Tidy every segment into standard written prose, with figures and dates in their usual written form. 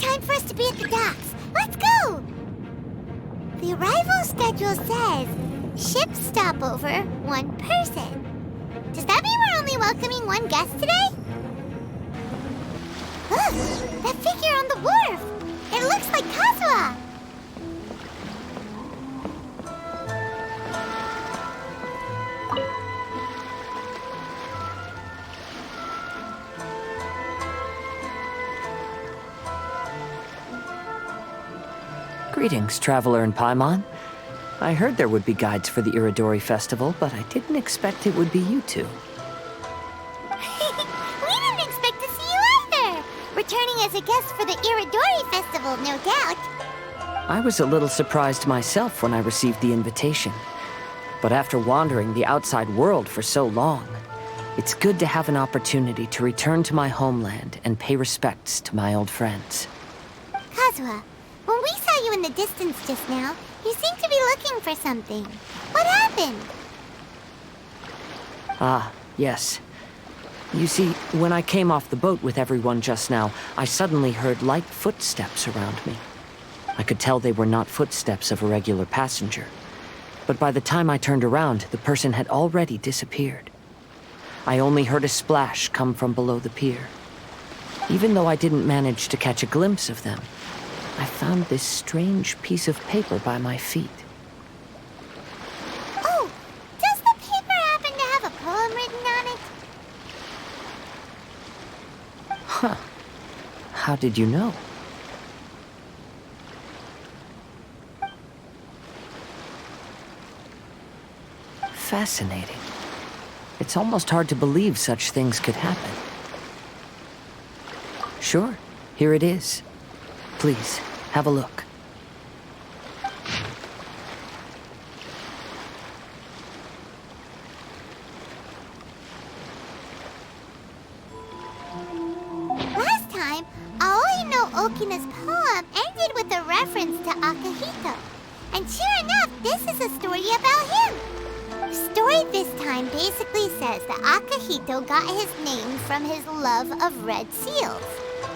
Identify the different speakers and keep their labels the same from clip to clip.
Speaker 1: time for us to be at the docks. Let's go! The arrival schedule says ship stopover, 1 person. Does that mean we're only welcoming 1 guest today? Look! That figure on the wharf! It looks like Kazuha!
Speaker 2: Greetings, Traveler and Paimon. I heard there would be guides for the Irodori festival, but I didn't expect it would be you two.
Speaker 1: We didn't expect to see you either! Returning as a guest for the Irodori festival, no doubt.
Speaker 2: I was a little surprised myself when I received the invitation. But after wandering the outside world for so long, it's good to have an opportunity to return to my homeland and pay respects to my old friends.
Speaker 1: Kazuha, when we saw you in the distance just now, you seemed to be looking for something. What happened?
Speaker 2: Ah, yes. You see, when I came off the boat with everyone just now, I suddenly heard light footsteps around me. I could tell they were not footsteps of a regular passenger. But by the time I turned around, the person had already disappeared. I only heard a splash come from below the pier. Even though I didn't manage to catch a glimpse of them, I found this strange piece of paper by my feet.
Speaker 1: Oh, does the paper happen to have a poem written on it?
Speaker 2: Huh. How did you know? Fascinating. It's almost hard to believe such things could happen. Sure, here it is. Please, have a look.
Speaker 1: Last time, Aoi no Okina's poem ended with a reference to Akihito. And sure enough, this is a story about him. The story this time basically says that Akihito got his name from his love of red seals.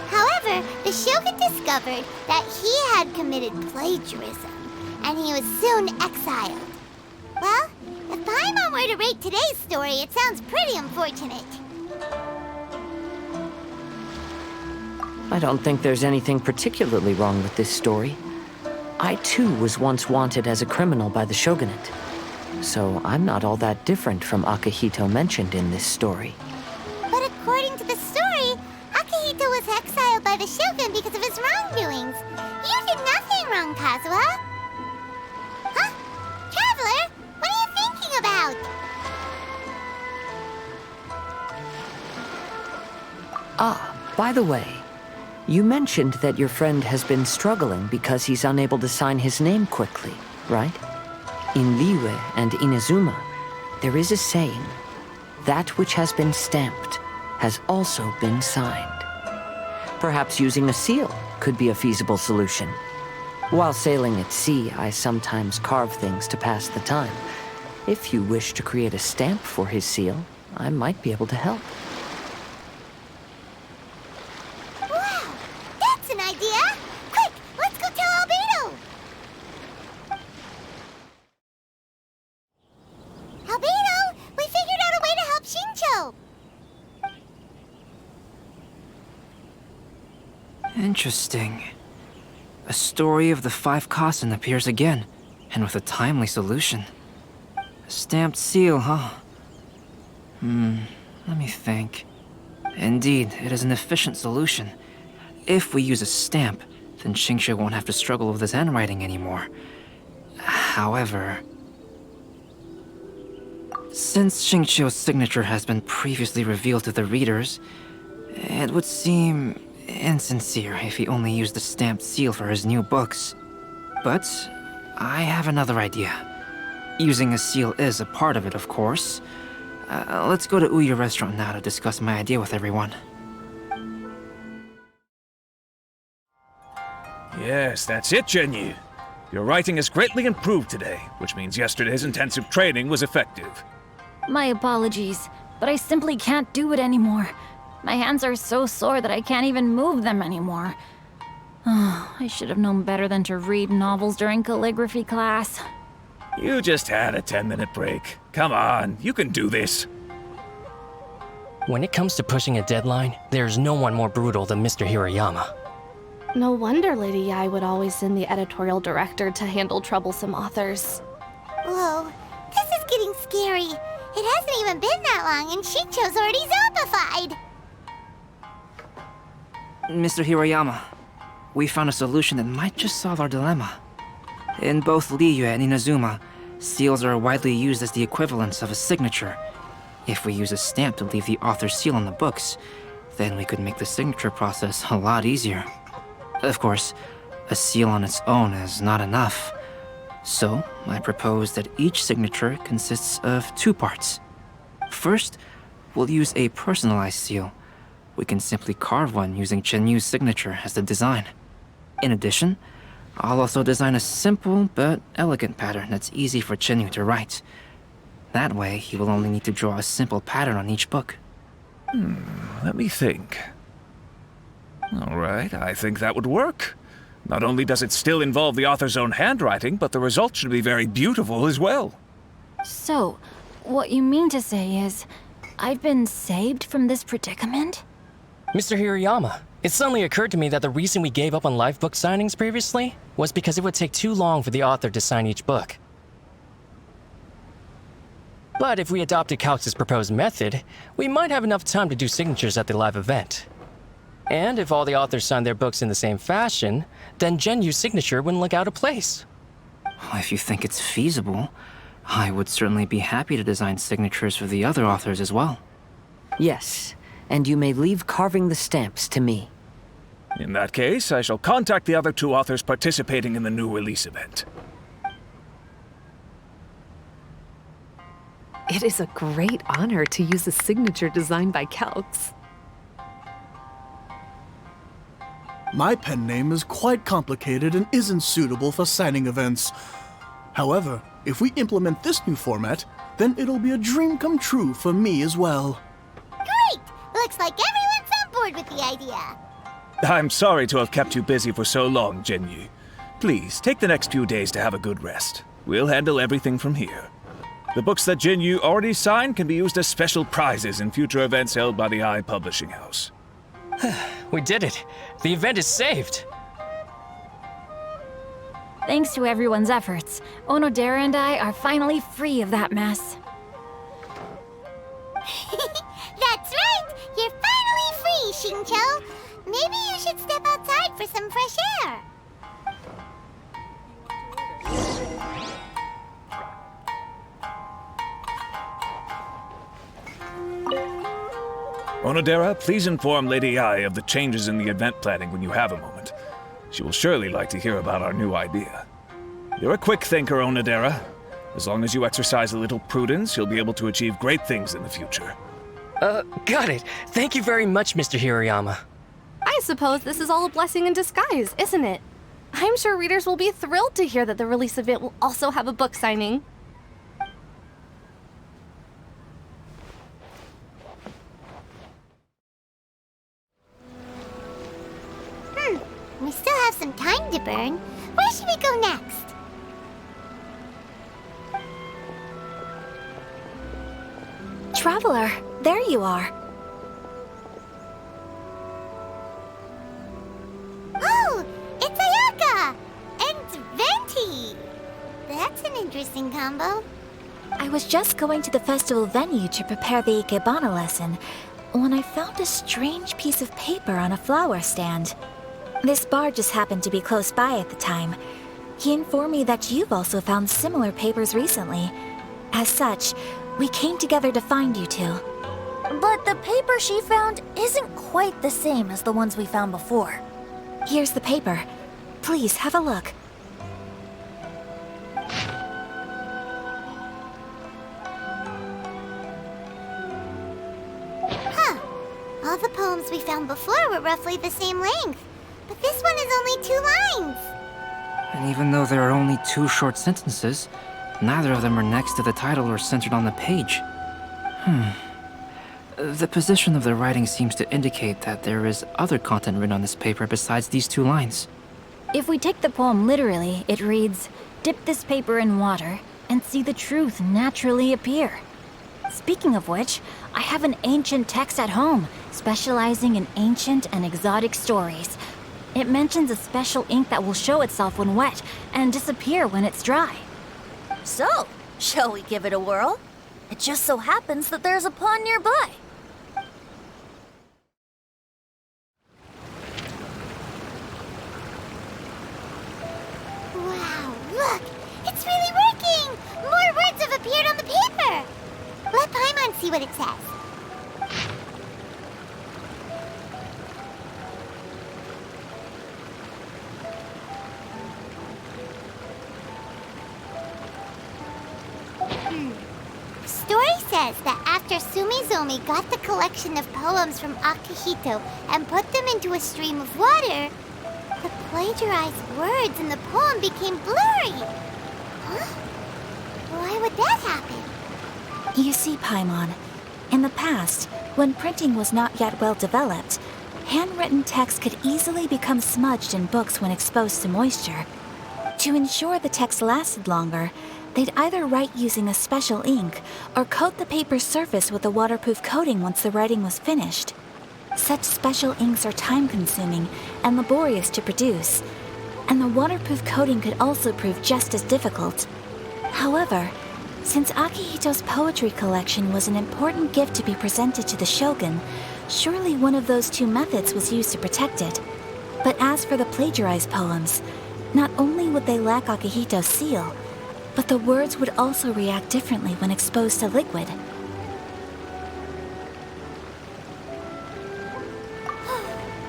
Speaker 1: However, the Shogun discovered that he had committed plagiarism, and he was soon exiled. Well, if Paimon were to rate today's story, it sounds pretty unfortunate.
Speaker 2: I don't think there's anything particularly wrong with this story. I too was once wanted as a criminal by the shogunate. So I'm not all that different from Akihito mentioned in this story.
Speaker 1: But according to the story, Akihito was exiled by the Shogun because of his wrongdoings. You did nothing wrong, Kazuha. Huh? Traveler, what are you thinking about?
Speaker 2: Ah, by the way, you mentioned that your friend has been struggling because he's unable to sign his name quickly, right? In Liyue and Inazuma, there is a saying, that which has been stamped has also been signed. Perhaps using a seal could be a feasible solution. While sailing at sea, I sometimes carve things to pass the time. If you wish to create a stamp for his seal, I might be able to help.
Speaker 1: Wow, that's an idea! Quick, let's go tell Albedo! Albedo, we figured out a way to help Shincho!
Speaker 3: Interesting. A story of the 5 kasen appears again, and with a timely solution. A stamped seal, huh? Let me think. Indeed, it is an efficient solution. If we use a stamp, then Xingqiu won't have to struggle with his handwriting anymore. However, since Xingqiu's signature has been previously revealed to the readers, it would seem insincere if he only used the stamped seal for his new books. But I have another idea. Using a seal is a part of it, of course. Let's go to Ouya restaurant now to discuss my idea with everyone.
Speaker 4: Yes, that's it, Zhenyu. Your writing has greatly improved today, which means yesterday's intensive training was effective.
Speaker 5: My apologies, but I simply can't do it anymore. My hands are so sore that I can't even move them anymore. I should have known better than to read novels during calligraphy class.
Speaker 4: You just had a 10-minute break. Come on, you can do this.
Speaker 6: When it comes to pushing a deadline, there's no one more brutal than Mr. Hirayama.
Speaker 7: No wonder Lady Yai would always send the editorial director to handle troublesome authors.
Speaker 1: Whoa, this is getting scary. It hasn't even been that long and Shincho's already zombified.
Speaker 3: Mr. Hirayama, we found a solution that might just solve our dilemma. In both Liyue and Inazuma, seals are widely used as the equivalents of a signature. If we use a stamp to leave the author's seal on the books, then we could make the signature process a lot easier. Of course, a seal on its own is not enough. So, I propose that each signature consists of 2 parts. First, we'll use a personalized seal. We can simply carve one using Chenyu's signature as the design. In addition, I'll also design a simple but elegant pattern that's easy for Chenyu to write. That way, he will only need to draw a simple pattern on each book.
Speaker 4: Let me think. All right, I think that would work. Not only does it still involve the author's own handwriting, but the result should be very beautiful as well.
Speaker 5: So, what you mean to say is, I've been saved from this predicament?
Speaker 6: Mr. Hirayama, it suddenly occurred to me that the reason we gave up on live book signings previously was because it would take too long for the author to sign each book. But if we adopted Calx's proposed method, we might have enough time to do signatures at the live event. And if all the authors signed their books in the same fashion, then Genyu's signature wouldn't look out of place.
Speaker 3: If you think it's feasible, I would certainly be happy to design signatures for the other authors as well.
Speaker 2: Yes, and you may leave carving the stamps to me.
Speaker 4: In that case, I shall contact the other 2 authors participating in the new release event.
Speaker 8: It is a great honor to use a signature designed by Calx.
Speaker 9: My pen name is quite complicated and isn't suitable for signing events. However, if we implement this new format, then it'll be a dream come true for me as well.
Speaker 1: Great! Looks like everyone's on board with the idea.
Speaker 4: I'm sorry to have kept you busy for so long, Genyu. Please, take the next few days to have a good rest. We'll handle everything from here. The books that Genyu already signed can be used as special prizes in future events held by the I Publishing House.
Speaker 6: We did it! The event is saved!
Speaker 5: Thanks to everyone's efforts, Onodera and I are finally free of that mess.
Speaker 1: That's right! You're finally free, Shincho! Maybe you should step outside for some fresh air.
Speaker 4: Onodera, please inform Lady Ai of the changes in the event planning when you have a moment. She will surely like to hear about our new idea. You're a quick thinker, Onodera. As long as you exercise a little prudence, you'll be able to achieve great things in the future.
Speaker 6: Got it. Thank you very much, Mr. Hirayama.
Speaker 7: I suppose this is all a blessing in disguise, isn't it? I'm sure readers will be thrilled to hear that the release event will also have a book signing.
Speaker 1: We still have some time to burn. Where should we go next?
Speaker 10: Traveler, there you are.
Speaker 1: Oh, it's Ayaka! And Venti! That's an interesting combo.
Speaker 10: I was just going to the festival venue to prepare the Ikebana lesson when I found a strange piece of paper on a flower stand. This bard just happened to be close by at the time. He informed me that you've also found similar papers recently. As such, we came together to find you two.
Speaker 11: But the paper she found isn't quite the same as the ones we found before.
Speaker 10: Here's the paper. Please have a look.
Speaker 1: Huh. All the poems we found before were roughly the same length. But this one is only 2 lines.
Speaker 3: And even though there are only 2 short sentences, neither of them are next to the title or centered on the page. The position of the writing seems to indicate that there is other content written on this paper besides these 2 lines.
Speaker 5: If we take the poem literally, it reads, "Dip this paper in water and see the truth naturally appear." Speaking of which, I have an ancient text at home, specializing in ancient and exotic stories. It mentions a special ink that will show itself when wet and disappear when it's dry.
Speaker 11: So, shall we give it a whirl? It just so happens that there's a pond nearby.
Speaker 1: Wow, look! It's really working! More words have appeared on the paper! Let Paimon see what it says. Story says that after Sumizomi got the collection of poems from Akihito and put them into a stream of water, the plagiarized words in the poem became blurry. Huh? Why would that happen?
Speaker 10: You see, Paimon, in the past, when printing was not yet well developed, handwritten text could easily become smudged in books when exposed to moisture. To ensure the text lasted longer, they'd either write using a special ink or coat the paper's surface with a waterproof coating once the writing was finished. Such special inks are time-consuming and laborious to produce, and the waterproof coating could also prove just as difficult. However, since Akihito's poetry collection was an important gift to be presented to the shogun, surely one of those two methods was used to protect it. But as for the plagiarized poems, not only would they lack Akihito's seal, but the words would also react differently when exposed to liquid.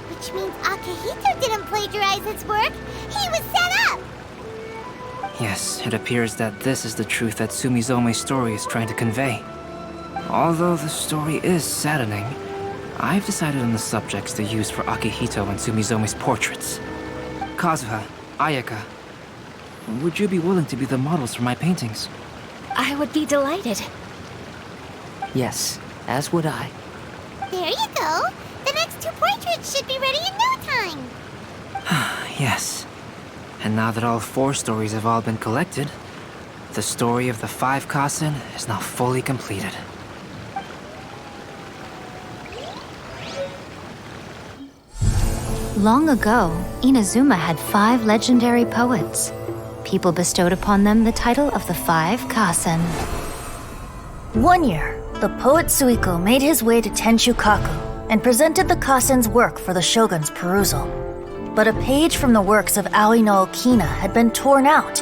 Speaker 1: Which means Akihito didn't plagiarize his work. He was set up!
Speaker 3: Yes, it appears that this is the truth that Sumizome's story is trying to convey. Although the story is saddening, I've decided on the subjects to use for Akihito and Sumizome's portraits. Kazuha, Ayaka, would you be willing to be the models for my paintings?
Speaker 10: I would be delighted.
Speaker 2: Yes, as would I.
Speaker 1: There you go. The next two portraits should be ready in no time.
Speaker 3: Yes. And now that all 4 stories have all been collected, the story of the 5 kasen is now fully completed.
Speaker 5: Long ago, Inazuma had 5 legendary poets. People bestowed upon them the title of the 5 kasen.
Speaker 11: One year, the poet Suiko made his way to Tenshukaku and presented the kasen's work for the shogun's perusal. But a page from the works of Aoi no Okina had been torn out,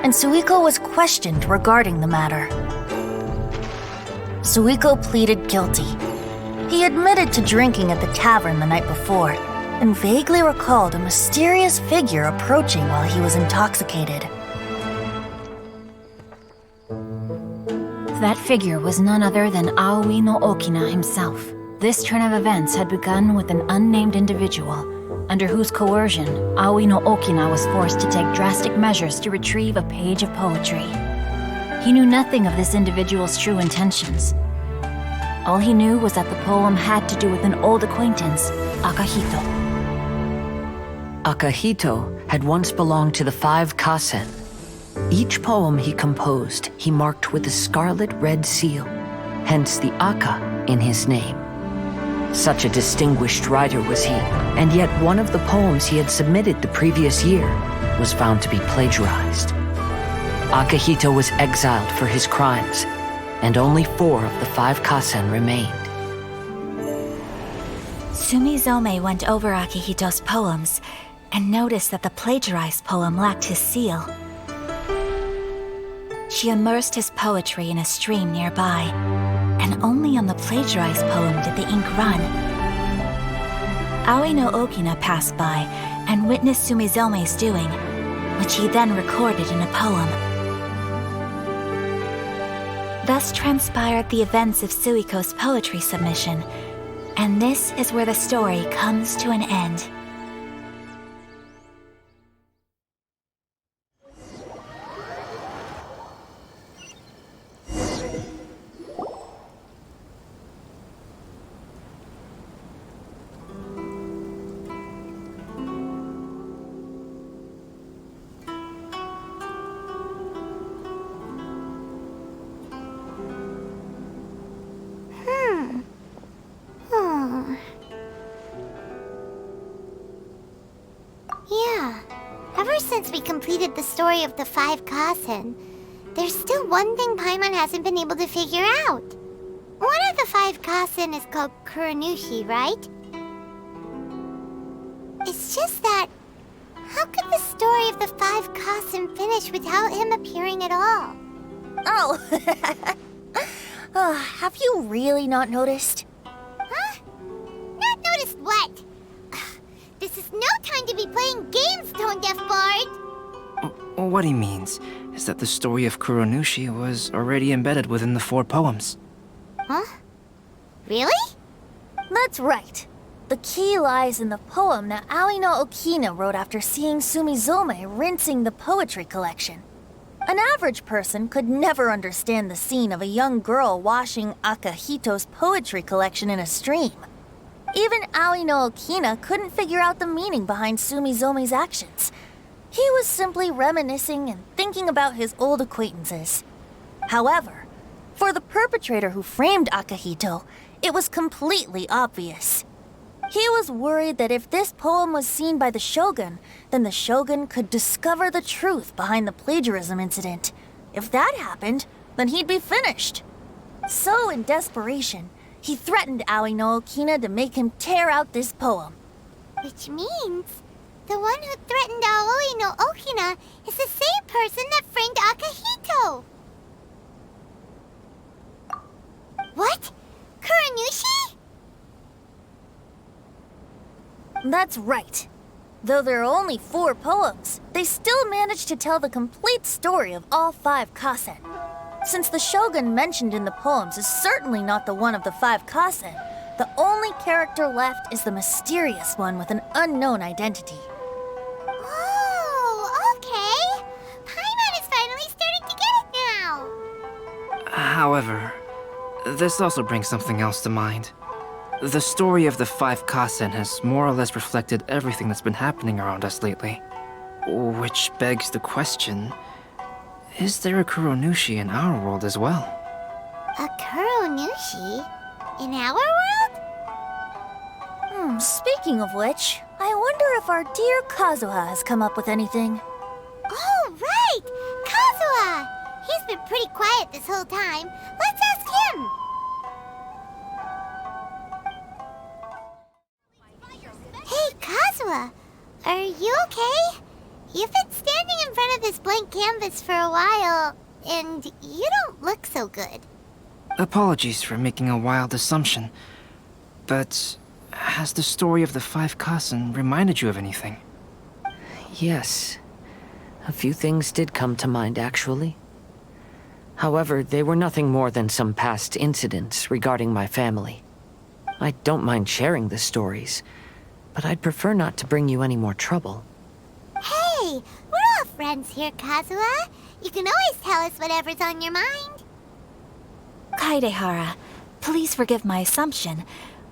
Speaker 11: and Suiko was questioned regarding the matter. Suiko pleaded guilty. He admitted to drinking at the tavern the night before, and vaguely recalled a mysterious figure approaching while he was intoxicated.
Speaker 5: That figure was none other than Aoi no Okina himself. This turn of events had begun with an unnamed individual, under whose coercion, Aoi no Okina was forced to take drastic measures to retrieve a page of poetry. He knew nothing of this individual's true intentions. All he knew was that the poem had to do with an old acquaintance, Akihito.
Speaker 2: Akihito had once belonged to the 5 kasen. Each poem he composed, he marked with a scarlet red seal, hence the Aka in his name. Such a distinguished writer was he, and yet one of the poems he had submitted the previous year was found to be plagiarized. Akihito was exiled for his crimes, and only 4 of the 5 kasen remained.
Speaker 10: Sumizome went over Akihito's poems and noticed that the plagiarized poem lacked his seal. She immersed his poetry in a stream nearby, and only on the plagiarized poem did the ink run. Aoi no Okina passed by and witnessed Sumizome's doing, which he then recorded in a poem. Thus transpired the events of Suiko's poetry submission, and this is where the story comes to an end.
Speaker 1: Ever since we completed the story of the 5 kasen, there's still one thing Paimon hasn't been able to figure out. One of the 5 kasen is called Kuronushi, right? It's just that, how could the story of the 5 kasen finish without him appearing at all?
Speaker 11: Oh, have you really not noticed?
Speaker 1: Huh? Not noticed what? This is no time to be playing games, Tone Deaf Bard!
Speaker 3: What he means is that the story of Kuronushi was already embedded within the 4 poems.
Speaker 1: Huh? Really?
Speaker 11: That's right. The key lies in the poem that Aoi no Okina wrote after seeing Sumizome rinsing the poetry collection. An average person could never understand the scene of a young girl washing Akahito's poetry collection in a stream. Even Aoi no Okina couldn't figure out the meaning behind Sumizome's actions. He was simply reminiscing and thinking about his old acquaintances. However, for the perpetrator who framed Akahito, it was completely obvious. He was worried that if this poem was seen by the Shogun, then the Shogun could discover the truth behind the plagiarism incident. If that happened, then he'd be finished. So, in desperation, he threatened Aoi no Okina to make him tear out this poem.
Speaker 1: Which means the one who threatened Aoi no Okina is the same person that framed Akahito. What? Kuronushi?
Speaker 11: That's right. Though there are only 4 poems, they still managed to tell the complete story of all 5 kasen. Since the Shogun mentioned in the poems is certainly not the one of the 5 kasen, the only character left is the mysterious one with an unknown identity.
Speaker 1: Oh, okay. Paimon is finally starting to get it now.
Speaker 3: However, this also brings something else to mind. The story of the 5 kasen has more or less reflected everything that's been happening around us lately. Which begs the question, is there a Kuronushi in our world as well?
Speaker 1: A Kuronushi? In our world?
Speaker 11: Speaking of which, I wonder if our dear Kazuha has come up with anything.
Speaker 1: Oh, right! Kazuha! He's been pretty quiet this whole time. Let's ask him! Hey, Kazuha! Are you okay? You've been standing in front of this blank canvas for a while, and you don't look so good.
Speaker 3: Apologies for making a wild assumption, but has the story of the 5 kasen reminded you of anything?
Speaker 2: Yes. A few things did come to mind, actually. However, they were nothing more than some past incidents regarding my family. I don't mind sharing the stories, but I'd prefer not to bring you any more trouble.
Speaker 1: Hey, we're all friends here, Kazuha. You can always tell us whatever's on your mind.
Speaker 10: Kaidehara, please forgive my assumption,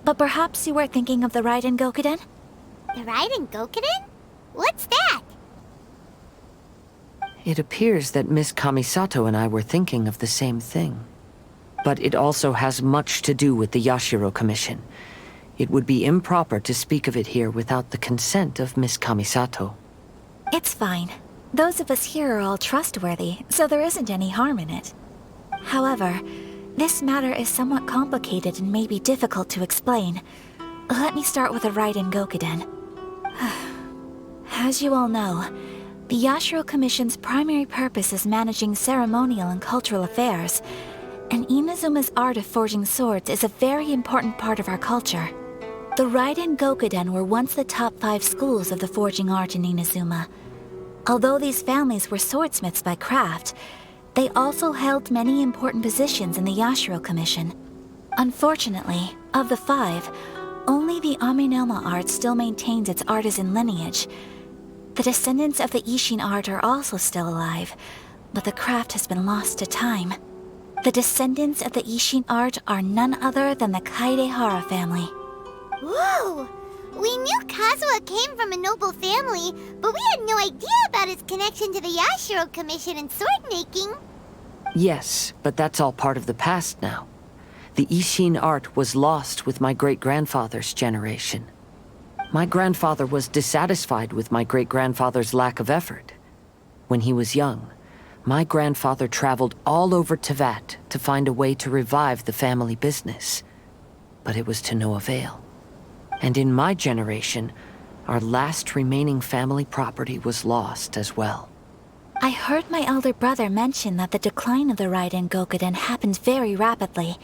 Speaker 10: but perhaps you were thinking of the Raiden Gokuden?
Speaker 1: The Raiden Gokuden? What's that?
Speaker 2: It appears that Miss Kamisato and I were thinking of the same thing. But it also has much to do with the Yashiro Commission. It would be improper to speak of it here without the consent of Miss Kamisato.
Speaker 10: It's fine. Those of us here are all trustworthy, so there isn't any harm in it. However, this matter is somewhat complicated and may be difficult to explain. Let me start with the Raiden Gokuden. As you all know, the Yashiro Commission's primary purpose is managing ceremonial and cultural affairs, and Inazuma's art of forging swords is a very important part of our culture. The Raiden Gokuden were once the top 5 schools of the forging art in Inazuma. Although these families were swordsmiths by craft, they also held many important positions in the Yashiro Commission. Unfortunately, of the 5, only the Aminoma art still maintains its artisan lineage. The descendants of the Ishin art are also still alive, but the craft has been lost to time. The descendants of the Ishin art are none other than the Kaidehara family.
Speaker 1: Whoa! We knew Kazuha came from a noble family, but we had no idea about his connection to the Yashiro Commission and sword making.
Speaker 2: Yes, but that's all part of the past now. The Ishin art was lost with my great-grandfather's generation. My grandfather was dissatisfied with my great-grandfather's lack of effort. When he was young, my grandfather traveled all over Tevat to find a way to revive the family business. But it was to no avail. And in my generation, our last remaining family property was lost as well.
Speaker 10: I heard my elder brother mention that the decline of the Raiden Gokuden happened very rapidly.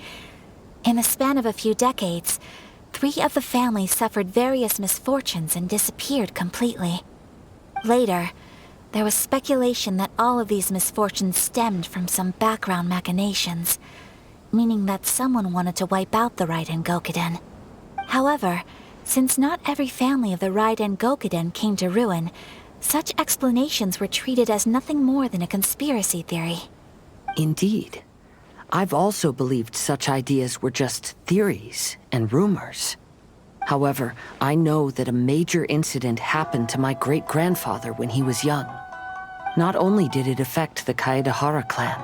Speaker 10: In the span of a few decades, 3 of the families suffered various misfortunes and disappeared completely. Later, there was speculation that all of these misfortunes stemmed from some background machinations, meaning that someone wanted to wipe out the Raiden Gokuden. However, since not every family of the Raiden Gokuden came to ruin, such explanations were treated as nothing more than a conspiracy theory.
Speaker 2: Indeed. I've also believed such ideas were just theories and rumors. However, I know that a major incident happened to my great-grandfather when he was young. Not only did it affect the Kaedahara clan,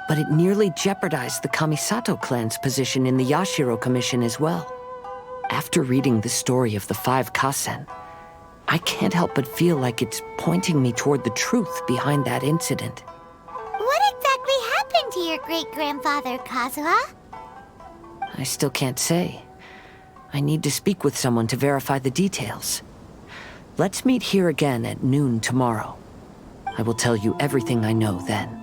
Speaker 2: but it nearly jeopardized the Kamisato clan's position in the Yashiro Commission as well. After reading the story of the 5 kasen, I can't help but feel like it's pointing me toward the truth behind that incident.
Speaker 1: What exactly happened to your great-grandfather, Kazuha?
Speaker 2: I still can't say. I need to speak with someone to verify the details. Let's meet here again at noon tomorrow. I will tell you everything I know then.